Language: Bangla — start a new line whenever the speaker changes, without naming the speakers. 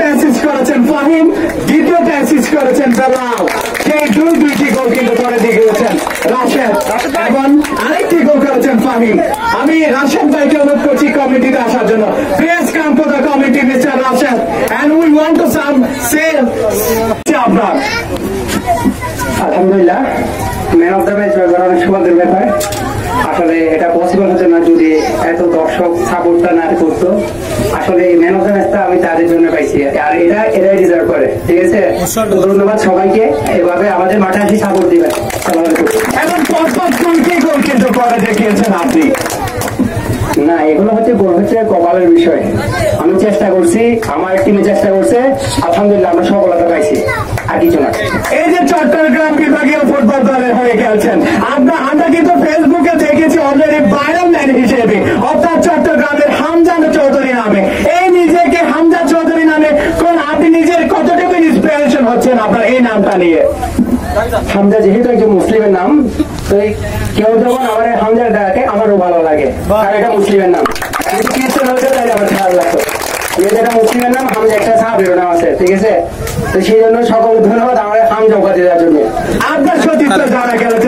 অ্যাসিস্ট করেছেন ফাহিম, দ্বিতীয়টা অ্যাসিস্ট করেছেন বেলাল। সেই দুইটি গোল কিন্তু পরে দিয়ে গিয়েছেন রাশেদ এবং আরেকটি গোল করেছেন ফাহিম। আমি রাশেদ ভাইকে অনুরোধ করছি কমিটিতে আসার জন্য। Please come to the committee mister Rashed and we want to some say আপনার।
আলহামদুলিল্লাহ, ম্যান অফ দ্য ম্যাচ অনেক সৌভাগ্যের ব্যাপার। আসলে এটা পসিবল হতো না যদি এত দর্শক সাপোর্টটা না করতো। আসলে এই ম্যান অফ দ্য ম্যাচটা আমি তাদের জন্য পাইছি, আর এরাই ডিজার্ভ করে। ঠিক আছে, ধন্যবাদ সবাইকে, এভাবে আমাদের মাঠে আসি সাপোর্ট দিবেন।
এবং পরপর দুইটি গোল কিন্তু পরে দেখিয়েছেন আপনি।
না, এগুলো হচ্ছে কপালের বিষয়। আমি চেষ্টা করছি, আমার টিমে চেষ্টা করছে, আলহামদুলিল্লাহ আমরা সফলতা পাইছি, আর কিছু না।
এই যে চট্টগ্রাম বিভাগীয় ফুটবল দলের হয়ে খেলছেন, আমরা কিন্তু ফেসবুকে দেখেছি অলরেডি ভাইরাল ম্যান হিসেবে, অর্থাৎ চট্টগ্রামের হামজা চৌধুরী নামে। এই নিজেকে হামজা চৌধুরী নামে কোন আপনি নিজের কতটুকু ইন্সপিরেশন হচ্ছেন আপনার এই নামটা নিয়ে?
হামজা যেহেতু একজন মুসলিমের নাম, তো কেউ যখন আমার হামজা ডাকে আমারও ভালো লাগে, আর এটা মুসলিমের নাম। কিন্তু খ্রিস্টান হতে তাই আমার খেয়াল লাগতো, যেহেতু এটা মুসলিমের নাম, হামজা একটা সাহাবীর নাম আছে। ঠিক আছে, তো সেই জন্য সকল ধন্যবাদ আমার হামজা উপাধি দেওয়ার জন্য।
আপনার সতীর্থ যারা খেলেছে